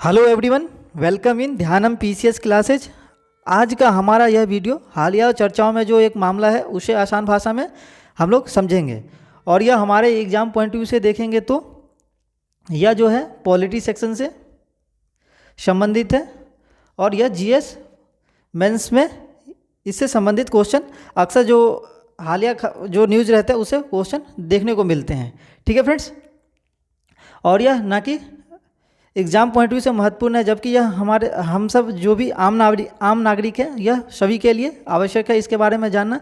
Hello everyone, welcome in Dhyanam PCS classes. आज का हमारा यह वीडियो हालिया चर्चाओं में जो एक मामला है उसे आसान भाषा में हम लोग समझेंगे और यह हमारे एग्ज़ाम पॉइंट व्यू से देखेंगे तो यह जो है पॉलिटी सेक्शन से संबंधित है और यह जीएस मेंस में इससे संबंधित क्वेश्चन अक्सर जो हालिया जो न्यूज़ रहता है उसे क्वेश्चन देखने को मिलते हैं। ठीक है फ्रेंड्स, और यह ना कि एग्ज़ाम पॉइंट व्यू से महत्वपूर्ण है, जबकि यह हमारे हम सब जो भी आम नागरिक हैं यह सभी के लिए आवश्यक है इसके बारे में जानना।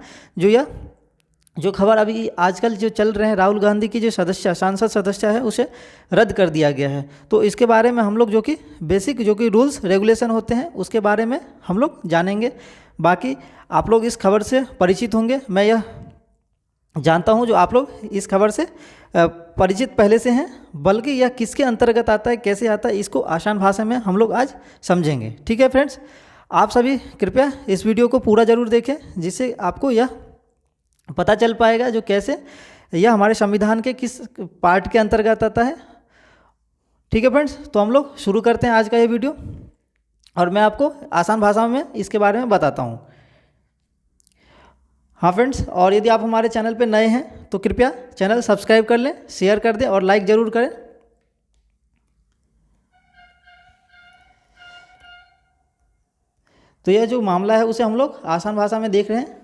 जो खबर अभी आजकल जो चल रहे हैं, राहुल गांधी की जो सांसद सदस्य है उसे रद्द कर दिया गया है, तो इसके बारे में हम लोग जो कि बेसिक जो कि रूल्स रेगुलेशन होते हैं उसके बारे में हम लोग जानेंगे। बाकी आप लोग इस खबर से परिचित होंगे, मैं यह जानता हूं, जो आप लोग इस खबर से परिचित पहले से हैं, बल्कि यह किसके अंतर्गत आता है, कैसे आता है, इसको आसान भाषा में हम लोग आज समझेंगे। ठीक है फ्रेंड्स, आप सभी कृपया इस वीडियो को पूरा ज़रूर देखें, जिससे आपको यह पता चल पाएगा जो कैसे यह हमारे संविधान के किस पार्ट के अंतर्गत आता है। ठीक है फ्रेंड्स, तो हम लोग शुरू करते हैं आज का ये वीडियो और मैं आपको आसान भाषा में इसके बारे में बताता हूँ। हाँ फ्रेंड्स, और यदि आप हमारे चैनल पर नए हैं तो कृपया चैनल सब्सक्राइब कर लें, शेयर कर दें और लाइक ज़रूर करें। तो यह जो मामला है उसे हम लोग आसान भाषा में देख रहे हैं।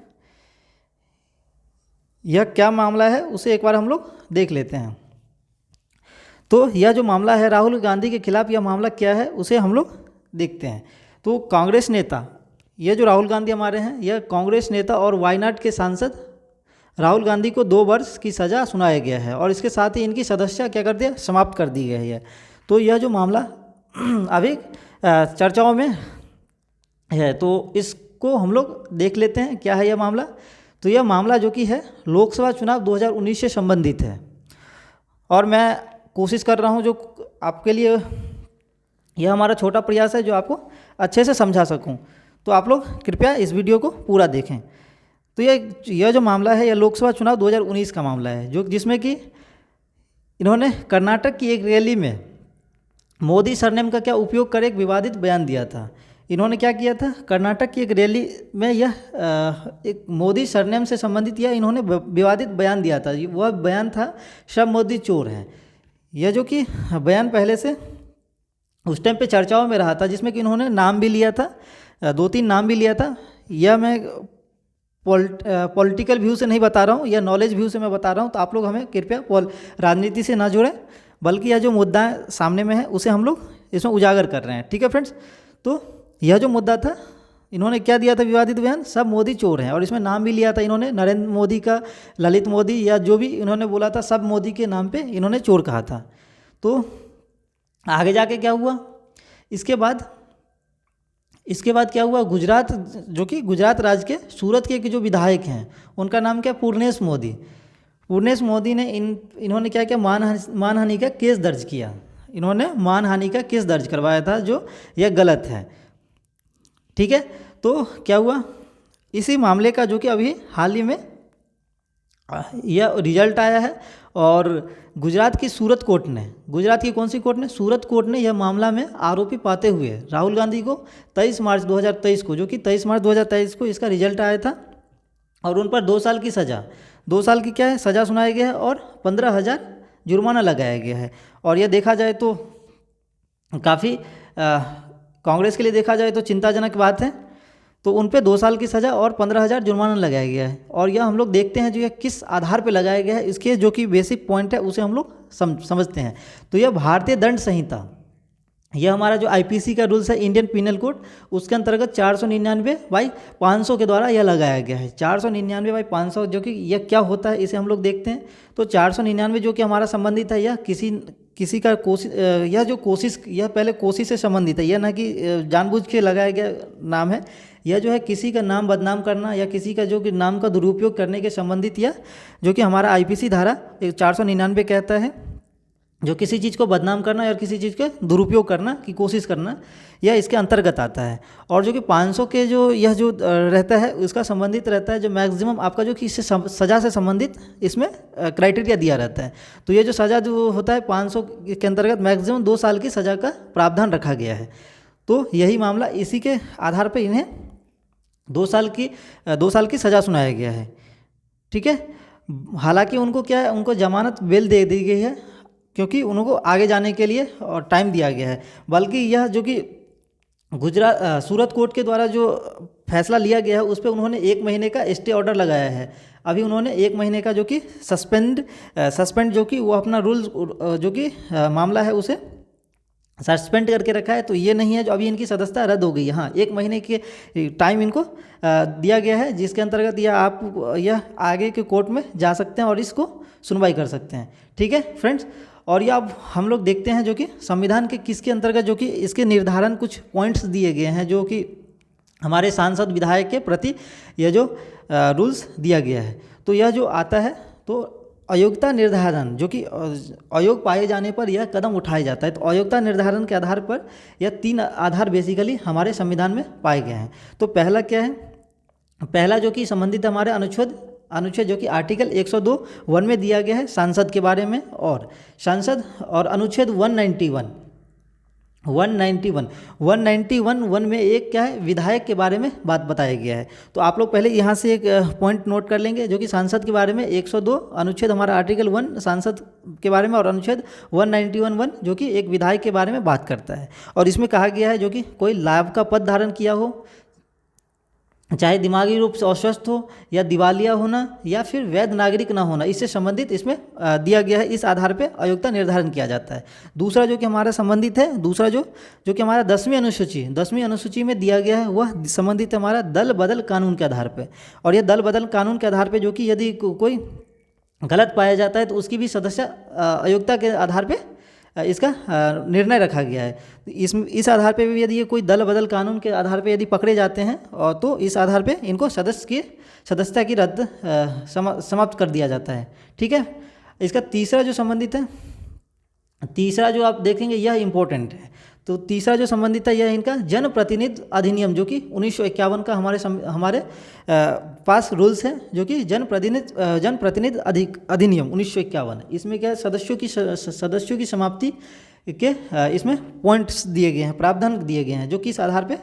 यह क्या मामला है उसे एक बार हम लोग देख लेते हैं। तो यह जो मामला है राहुल गांधी के खिलाफ, यह मामला क्या है उसे हम लोग देखते हैं। तो कांग्रेस नेता, यह जो राहुल गांधी हमारे हैं, यह कांग्रेस नेता और वायनाड के सांसद राहुल गांधी को 2 वर्ष की सज़ा सुनाया गया है और इसके साथ ही इनकी सदस्यता क्या कर दिया, समाप्त कर दी गई है। तो यह जो मामला अभी चर्चाओं में है, तो इसको हम लोग देख लेते हैं क्या है यह मामला। तो यह मामला जो कि है लोकसभा चुनाव 2019 से संबंधित है और मैं कोशिश कर रहा हूं जो आपके लिए यह हमारा छोटा प्रयास है जो आपको अच्छे से समझा सकूं। तो आप लोग कृपया इस वीडियो को पूरा देखें। तो यह जो मामला है यह लोकसभा चुनाव 2019 का मामला है, जो जिसमें कि इन्होंने कर्नाटक की एक रैली में मोदी सरनेम का क्या उपयोग कर एक विवादित बयान दिया था। इन्होंने क्या किया था, कर्नाटक की एक रैली में यह एक मोदी सरनेम से संबंधित यह इन्होंने विवादित बयान दिया था। वह बयान था सब मोदी चोर हैं। यह जो कि बयान पहले से उस टाइम पे चर्चाओं में रहा था, जिसमें कि इन्होंने नाम भी लिया था, 2-3 नाम भी लिया था। यह मैं पॉलिटिकल व्यू से नहीं बता रहा हूँ, यह नॉलेज व्यू से मैं बता रहा हूँ। तो आप लोग हमें कृपया राजनीति से ना जुड़ें, बल्कि यह जो मुद्दा सामने में है उसे हम लोग इसमें उजागर कर रहे हैं। ठीक है फ्रेंड्स, तो यह जो मुद्दा था, इन्होंने क्या दिया था विवादित बयान, सब मोदी चोर हैं, और इसमें नाम भी लिया था इन्होंने नरेंद्र मोदी का, ललित मोदी, या जो भी इन्होंने बोला था सब मोदी के नाम पे इन्होंने चोर कहा था। तो आगे जाके क्या हुआ, इसके बाद क्या हुआ, गुजरात, जो कि गुजरात राज्य के सूरत के जो विधायक हैं उनका नाम क्या, पूर्णेश मोदी ने इन्होंने क्या किया, मानहानि का केस दर्ज किया। इन्होंने मानहानि का केस दर्ज करवाया था, जो यह गलत है। ठीक है, तो क्या हुआ, इसी मामले का जो कि अभी हाल ही में यह रिजल्ट आया है और गुजरात की सूरत कोर्ट ने, गुजरात की कौन सी कोर्ट ने, सूरत कोर्ट ने यह मामला में आरोपी पाते हुए राहुल गांधी को 23 मार्च 2023 को, जो कि 23 मार्च 2023 को इसका रिजल्ट आया था, और उन पर 2 साल की सज़ा, 2 साल की क्या है सज़ा सुनाया गया है और 15,000 जुर्माना लगाया गया है। और यह देखा जाए तो काफ़ी कांग्रेस के लिए देखा जाए तो चिंताजनक बात है। तो उन पे 2 साल की सज़ा और 15,000 जुर्माना लगाया गया है। और यह हम लोग देखते हैं जो यह किस आधार पे लगाया गया है, इसके जो कि बेसिक पॉइंट है उसे हम लोग समझते हैं। तो यह भारतीय दंड संहिता, यह हमारा जो आईपीसी का रूल्स है, इंडियन पिनल कोड, उसके अंतर्गत 499/500 के द्वारा यह लगाया गया है। 499/500 जो कि यह क्या होता है इसे हम लोग देखते हैं। तो 499 जो कि हमारा संबंधित है, यह किसी का कोशिश, यह जो कोशिश, यह पहले कोशिश से संबंधित है, यह ना कि जानबूझ के लगाया गया नाम है। यह जो है किसी का नाम बदनाम करना या किसी का जो कि नाम का दुरुपयोग करने के संबंधित, यह जो कि हमारा आईपीसी धारा 499 कहता है। जो किसी चीज़ को बदनाम करना या किसी चीज़ के दुरुपयोग करना की कोशिश करना, यह इसके अंतर्गत आता है। और जो कि 500 के जो यह जो रहता है उसका संबंधित रहता है जो मैक्सिमम आपका जो कि इससे सज़ा से संबंधित इसमें क्राइटेरिया दिया रहता है। तो ये जो सज़ा जो होता है 500 के अंतर्गत मैक्सिमम 2 साल की सज़ा का प्रावधान रखा गया है। तो यही मामला इसी के आधार पर इन्हें 2 साल की सज़ा सुनाया गया है। ठीक है, हालांकि उनको क्या है, उनको जमानत बेल दे दी गई है क्योंकि उनको आगे जाने के लिए और टाइम दिया गया है। बल्कि यह जो कि सूरत कोर्ट के द्वारा जो फैसला लिया गया है उस पर उन्होंने 1 महीने का स्टे ऑर्डर लगाया है। अभी उन्होंने 1 महीने का जो कि सस्पेंड जो कि वो अपना रूल जो कि मामला है उसे सस्पेंड करके रखा है। तो ये नहीं है जो अभी इनकी सदस्यता रद्द हो गई है। हाँ, 1 महीने के टाइम इनको दिया गया है जिसके अंतर्गत यह आगे के कोर्ट में जा सकते हैं और इसको सुनवाई कर सकते हैं। ठीक है फ्रेंड्स, और ये अब हम लोग देखते हैं जो कि संविधान के किसके अंतर्गत जो कि इसके निर्धारण कुछ पॉइंट्स दिए गए हैं जो कि हमारे सांसद विधायक के प्रति यह जो रूल्स दिया गया है। तो यह जो आता है तो अयोग्यता निर्धारण जो कि अयोग्य पाए जाने पर यह कदम उठाया जाता है। तो अयोग्यता निर्धारण के आधार पर यह 3 आधार बेसिकली हमारे संविधान में पाए गए हैं। तो पहला क्या है, पहला जो कि संबंधित हमारे अनुच्छेद जो कि आर्टिकल 102(1) में दिया गया है सांसद के बारे में, और सांसद और अनुच्छेद 191 में एक क्या है, विधायक के बारे में बात बताया गया है। तो आप लोग पहले यहाँ से एक पॉइंट नोट कर लेंगे जो कि सांसद के बारे में 102 अनुच्छेद हमारा आर्टिकल 1 सांसद के बारे में और अनुच्छेद 191(1) जो कि एक विधायक के बारे में बात करता है। और इसमें कहा गया है जो कि कोई लाभ का पद धारण किया हो, चाहे दिमागी रूप से अस्वस्थ हो या दिवालिया होना या फिर वैध नागरिक ना होना, इससे संबंधित इसमें दिया गया है। इस आधार पे अयोग्यता निर्धारण किया जाता है। दूसरा जो कि हमारा संबंधित है, दूसरा जो कि हमारा 10वीं अनुसूची में दिया गया है वह संबंधित है हमारा दल बदल कानून के आधार पे। और यह दल बदल कानून के आधार पे जो कि यदि कोई गलत पाया जाता है तो उसकी भी सदस्य अयोग्यता के आधार पे इसका निर्णय रखा गया है। इस आधार पे भी यदि ये कोई दल बदल कानून के आधार पे यदि पकड़े जाते हैं और तो इस आधार पे इनको सदस्यता की रद्द समाप्त कर दिया जाता है। ठीक है, इसका तीसरा जो संबंधित है, तीसरा जो आप देखेंगे यह इम्पोर्टेंट है। तो तीसरा जो संबंधित है यह इनका जनप्रतिनिधि अधिनियम जो कि 1951 का हमारे पास रूल्स है जो कि जनप्रतिनिधि अधिनियम 1951। इसमें क्या सदस्यों की समाप्ति के इसमें पॉइंट्स दिए गए हैं, प्रावधान दिए गए हैं जो कि इस आधार पे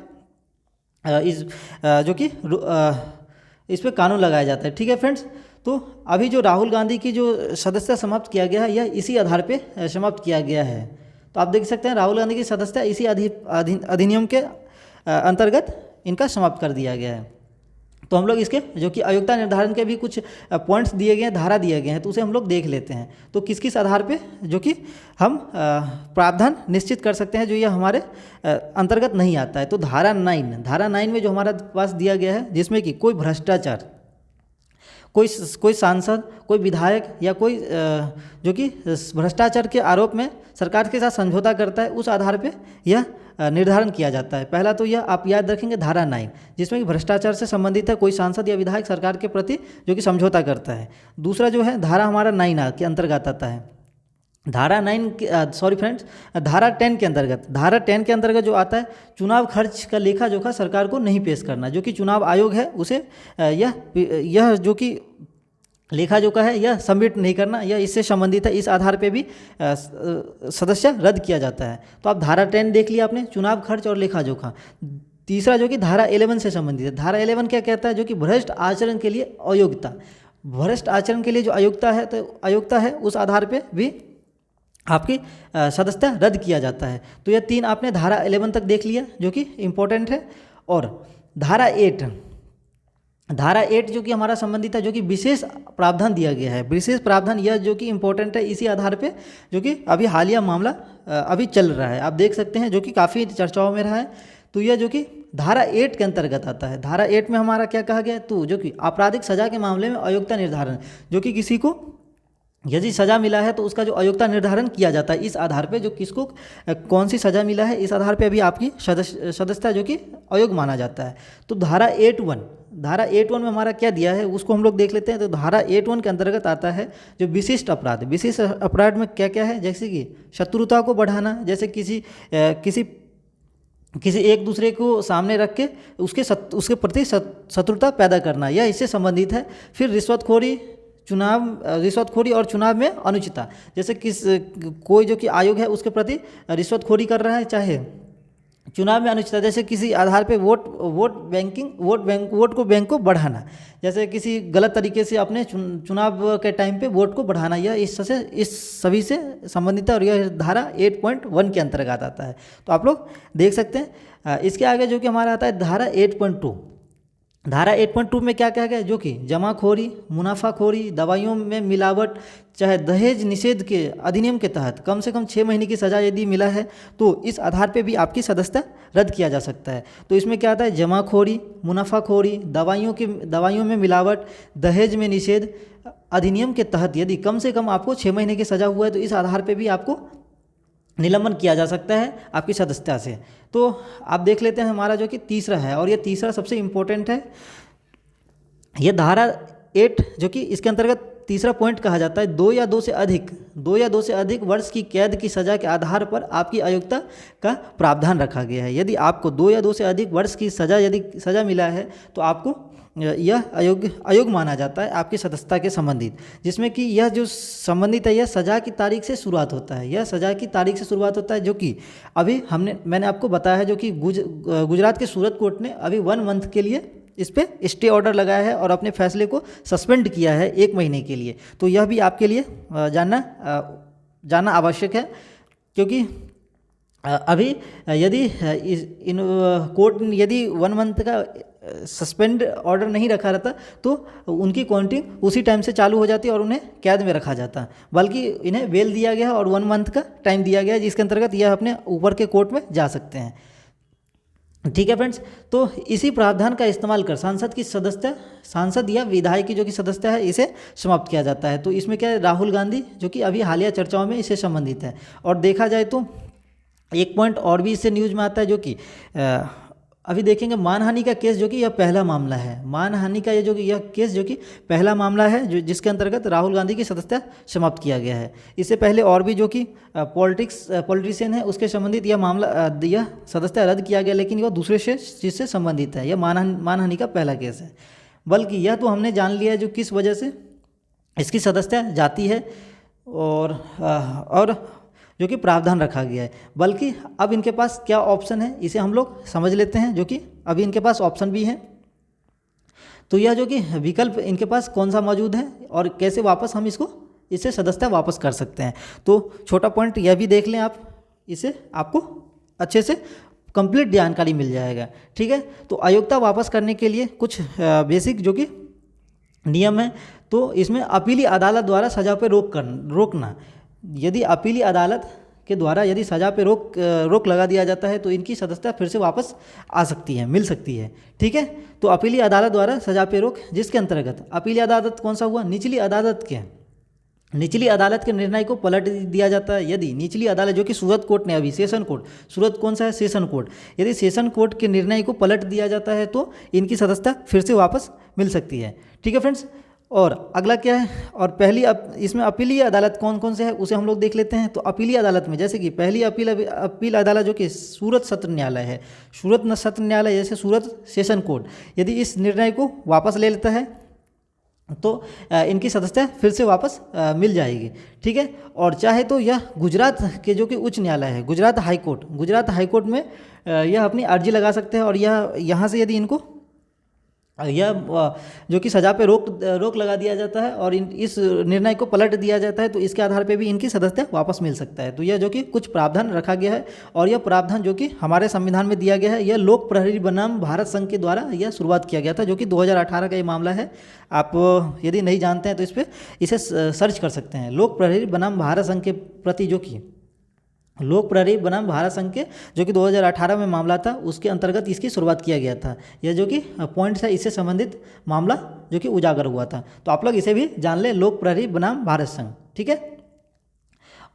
इस पे कानून लगाया जाता है। ठीक है फ्रेंड्स, तो अभी जो राहुल गांधी की जो सदस्यता समाप्त किया गया है यह इसी आधार पे समाप्त किया गया है। तो आप देख सकते हैं राहुल गांधी की सदस्यता इसी अधिनियम के अंतर्गत इनका समाप्त कर दिया गया है। तो हम लोग इसके जो कि अयोग्यता निर्धारण के भी कुछ पॉइंट्स दिए गए हैं, धारा दिए गए हैं, तो उसे हम लोग देख लेते हैं। तो किस आधार पे जो कि हम प्रावधान निश्चित कर सकते हैं जो ये हमारे अंतर्गत नहीं आता है। तो धारा 9 में जो हमारा पास दिया गया है जिसमें कि कोई भ्रष्टाचार, कोई सांसद, कोई विधायक या कोई जो कि भ्रष्टाचार के आरोप में सरकार के साथ समझौता करता है, उस आधार पे यह निर्धारण किया जाता है। पहला तो यह आप याद रखेंगे धारा 9 जिसमें कि भ्रष्टाचार से संबंधित है, कोई सांसद या विधायक सरकार के प्रति जो कि समझौता करता है। दूसरा जो है धारा हमारा 9 के अंतर्गत आता है। धारा 10 के अंतर्गत, धारा 10 के अंतर्गत जो आता है चुनाव खर्च का लेखा जोखा सरकार को नहीं पेश करना, जो कि चुनाव आयोग है उसे यह जो कि लेखा जोखा है यह सबमिट नहीं करना, यह इससे संबंधित है। इस आधार पे भी सदस्य रद्द किया जाता है। तो आप धारा 10 देख लिया आपने, चुनाव खर्च और लेखा जोखा। तीसरा जो कि धारा 11 से संबंधित है। धारा 11 क्या कहता है, जो कि भ्रष्ट आचरण के लिए अयोग्यता, भ्रष्ट आचरण के लिए जो अयोग्यता है, तो अयोग्यता है उस आधार पे भी आपकी सदस्यता रद्द किया जाता है। तो यह 3 आपने धारा 11 तक देख लिया जो कि इम्पोर्टेंट है। और धारा 8 जो कि हमारा संबंधित है, जो कि विशेष प्रावधान दिया गया है। विशेष प्रावधान यह जो कि इम्पोर्टेंट है, इसी आधार पे जो कि अभी हालिया मामला अभी चल रहा है, आप देख सकते हैं, जो कि काफ़ी चर्चाओं में रहा है। तो यह जो कि धारा 8 के अंतर्गत आता है। धारा 8 में हमारा क्या कहा गया, तो जो कि आपराधिक सजा के मामले में अयोग्यता निर्धारण, जो कि किसी को यदि सज़ा मिला है तो उसका जो अयोग्यता निर्धारण किया जाता है इस आधार पे, जो किसको कौन सी सज़ा मिला है इस आधार पे अभी आपकी सदस्यता जो कि अयोग्य माना जाता है। तो धारा धारा 8(1) में हमारा क्या दिया है उसको हम लोग देख लेते हैं। तो धारा 8(1) के अंतर्गत आता है जो विशिष्ट अपराध। विशिष्ट अपराध में क्या क्या है, जैसे कि शत्रुता को बढ़ाना, जैसे किसी एक दूसरे को सामने रख के उसके प्रति शत्रुता पैदा करना, यह इससे संबंधित है। फिर रिश्वतखोरी और चुनाव में अनुचितता, जैसे कोई जो कि आयोग है उसके प्रति रिश्वतखोरी कर रहा है, चाहे चुनाव में अनुचितता, जैसे किसी आधार पे वोट को बढ़ाना, जैसे किसी गलत तरीके से अपने चुनाव के टाइम पे वोट को बढ़ाना, यह इस सभी से संबंधित है और यह धारा 8.1 के अंतर्गत आता है। तो आप लोग देख सकते हैं। इसके आगे जो कि हमारा आता है धारा 8.2। धारा 8.2 में क्या क्या है, जो कि जमाखोरी, मुनाफाखोरी, दवाइयों में मिलावट, चाहे दहेज निषेध के अधिनियम के तहत कम से कम 6 महीने की सज़ा यदि मिला है तो इस आधार पे भी आपकी सदस्यता रद्द किया जा सकता है। तो इसमें क्या आता है, जमाखोरी, मुनाफाखोरी, दवाइयों में मिलावट, दहेज में निषेध अधिनियम के तहत यदि कम से कम आपको 6 महीने की सज़ा हुआ है तो इस आधार पर भी आपको निलंबन किया जा सकता है आपकी सदस्यता से। तो आप देख लेते हैं हमारा जो कि तीसरा है, और ये तीसरा सबसे इम्पोर्टेंट है। ये धारा 8 जो कि इसके अंतर्गत तीसरा पॉइंट कहा जाता है, 2 या 2 से अधिक वर्ष की कैद की सज़ा के आधार पर आपकी अयोग्यता का प्रावधान रखा गया है। यदि आपको 2 या 2 से अधिक वर्ष की सज़ा मिला है तो आपको यह अयोग्य माना जाता है आपकी सदस्यता के संबंधित, जिसमें कि यह जो संबंधित है यह सज़ा की तारीख से शुरुआत होता है। यह सज़ा की तारीख से शुरुआत होता है जो कि अभी मैंने आपको बताया है, जो कि गुजरात के सूरत कोर्ट ने अभी 1 मंथ के लिए इस पर स्टे ऑर्डर लगाया है और अपने फैसले को सस्पेंड किया है 1 महीने के लिए। तो यह भी आपके लिए जानना आवश्यक है, क्योंकि अभी यदि इन कोर्ट यदि 1 मंथ का सस्पेंड ऑर्डर नहीं रखा रहता तो उनकी काउंटिंग उसी टाइम से चालू हो जाती और उन्हें कैद में रखा जाता, बल्कि इन्हें बेल दिया गया और 1 मंथ का टाइम दिया गया जिसके अंतर्गत यह अपने ऊपर के कोर्ट में जा सकते हैं। ठीक है फ्रेंड्स, तो इसी प्रावधान का इस्तेमाल कर सांसद या विधायक की जो कि सदस्यता है इसे समाप्त किया जाता है। तो इसमें क्या है, राहुल गांधी जो कि अभी हालिया चर्चाओं में इससे संबंधित है। और देखा जाए तो एक पॉइंट और भी इससे न्यूज में आता है, जो कि अभी देखेंगे मानहानि का केस, जो कि यह पहला मामला है। मानहानि का यह केस जो कि पहला मामला है जिसके अंतर्गत राहुल गांधी की सदस्यता समाप्त किया गया है। इससे पहले और भी जो कि पॉलिटिशियन है उसके संबंधित यह सदस्यता रद्द किया गया, लेकिन यह दूसरे चीज़ से संबंधित है। यह मानहानि का पहला केस है, बल्कि यह तो हमने जान लिया है जो किस वजह से इसकी सदस्यता जाती है और जो कि प्रावधान रखा गया है। बल्कि अब इनके पास क्या ऑप्शन है इसे हम लोग समझ लेते हैं, जो कि अभी इनके पास ऑप्शन भी है। तो यह जो कि विकल्प इनके पास कौन सा मौजूद है और कैसे वापस हम इससे सदस्यता वापस कर सकते हैं। तो छोटा पॉइंट यह भी देख लें आप, इससे आपको अच्छे से कंप्लीट जानकारी मिल जाएगा। ठीक है, तो अयोग्यता वापस करने के लिए कुछ बेसिक जो कि नियम है। तो इसमें अपीली अदालत द्वारा सजा पर रोकना, यदि अपीली अदालत के द्वारा यदि सजा पे रोक लगा दिया जाता है तो इनकी सदस्यता फिर से वापस आ सकती है, मिल सकती है। ठीक है, तो अपीली अदालत द्वारा सजा पे रोक, जिसके अंतर्गत अपीली अदालत कौन सा हुआ, निचली अदालत के निर्णय को पलट दिया जाता है। यदि निचली अदालत जो कि सूरत कोर्ट ने अभी सेशन कोर्ट, सूरत कौन सा है, सेशन कोर्ट, यदि सेशन कोर्ट के निर्णय को पलट दिया जाता है तो इनकी सदस्यता फिर से वापस मिल सकती है। ठीक है फ्रेंड्स, और अगला क्या है, और इसमें अपीली अदालत कौन कौन से है उसे हम लोग देख लेते हैं। तो अपीली अदालत में जैसे कि पहली अपील अदालत जो कि सूरत सत्र न्यायालय है, सूरत सत्र न्यायालय जैसे सूरत सेशन कोर्ट, यदि इस निर्णय को वापस ले लेता है तो इनकी सदस्यता फिर से वापस मिल जाएगी। ठीक है, और चाहे तो यह गुजरात के जो कि उच्च न्यायालय है, गुजरात हाईकोर्ट में यह अपनी अर्जी लगा सकते हैं और यहाँ से यदि इनको यह जो कि सजा पे रोक लगा दिया जाता है और इस निर्णय को पलट दिया जाता है तो इसके आधार पे भी इनकी सदस्यता वापस मिल सकता है। तो यह जो कि कुछ प्रावधान रखा गया है और यह प्रावधान जो कि हमारे संविधान में दिया गया है, यह लोक प्रहरी बनाम भारत संघ के द्वारा यह शुरुआत किया गया था, जो कि 2018 का ये मामला है। आप यदि नहीं जानते हैं तो इसे सर्च कर सकते हैं। लोक प्रहरी बनाम भारत संघ के प्रति लोक प्रहरी बनाम भारत संघ के जो कि 2018 में मामला था, उसके अंतर्गत इसकी शुरुआत किया गया था। यह जो कि पॉइंट्स है, इससे संबंधित मामला जो कि उजागर हुआ था। तो आप लोग इसे भी जान लें, लोक प्रहरी बनाम भारत संघ। ठीक है,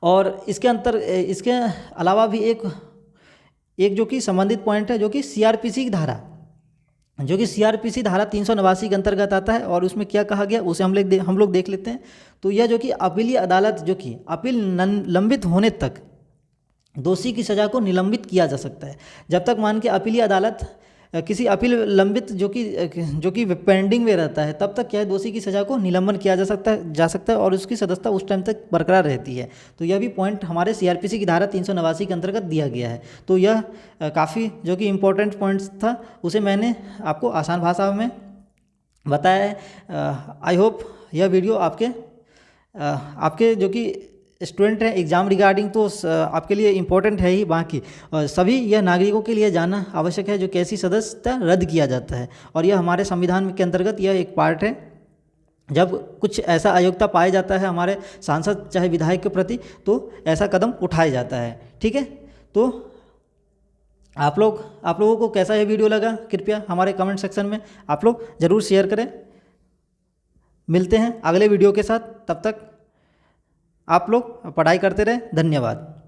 और इसके अलावा भी एक जो कि संबंधित पॉइंट है, जो कि सीआरपीसी की धारा जो कि सीआरपीसी धारा 389 के अंतर्गत आता है, और उसमें क्या कहा गया उसे हम लोग देख लेते हैं। तो यह जो कि अपीलीय अदालत जो कि अपील लंबित होने तक दोषी की सज़ा को निलंबित किया जा सकता है। जब तक मान के अपीलीय अदालत किसी अपील लंबित जो कि पेंडिंग में रहता है, तब तक क्या है, दोषी की सज़ा को निलंबन किया जा सकता है और उसकी सदस्यता उस टाइम तक बरकरार रहती है। तो यह भी पॉइंट हमारे सीआरपीसी की धारा 389 के अंतर्गत दिया गया है। तो यह काफ़ी जो कि इम्पोर्टेंट पॉइंट्स था, उसे मैंने आपको आसान भाषा में बताया है। आई होप यह वीडियो आपके जो कि स्टूडेंट हैं एग्ज़ाम रिगार्डिंग तो आपके लिए इम्पोर्टेंट है ही, बाकी सभी यह नागरिकों के लिए जानना आवश्यक है जो कैसी सदस्यता रद्द किया जाता है। और यह हमारे संविधान के अंतर्गत यह एक पार्ट है। जब कुछ ऐसा अयोग्यता पाया जाता है हमारे सांसद चाहे विधायक के प्रति, तो ऐसा कदम उठाया जाता है। ठीक है, तो आप लोगों को कैसा यह वीडियो लगा, कृपया हमारे कमेंट सेक्शन में आप लोग ज़रूर शेयर करें। मिलते हैं अगले वीडियो के साथ, तब तक आप लोग पढ़ाई करते रहें। धन्यवाद।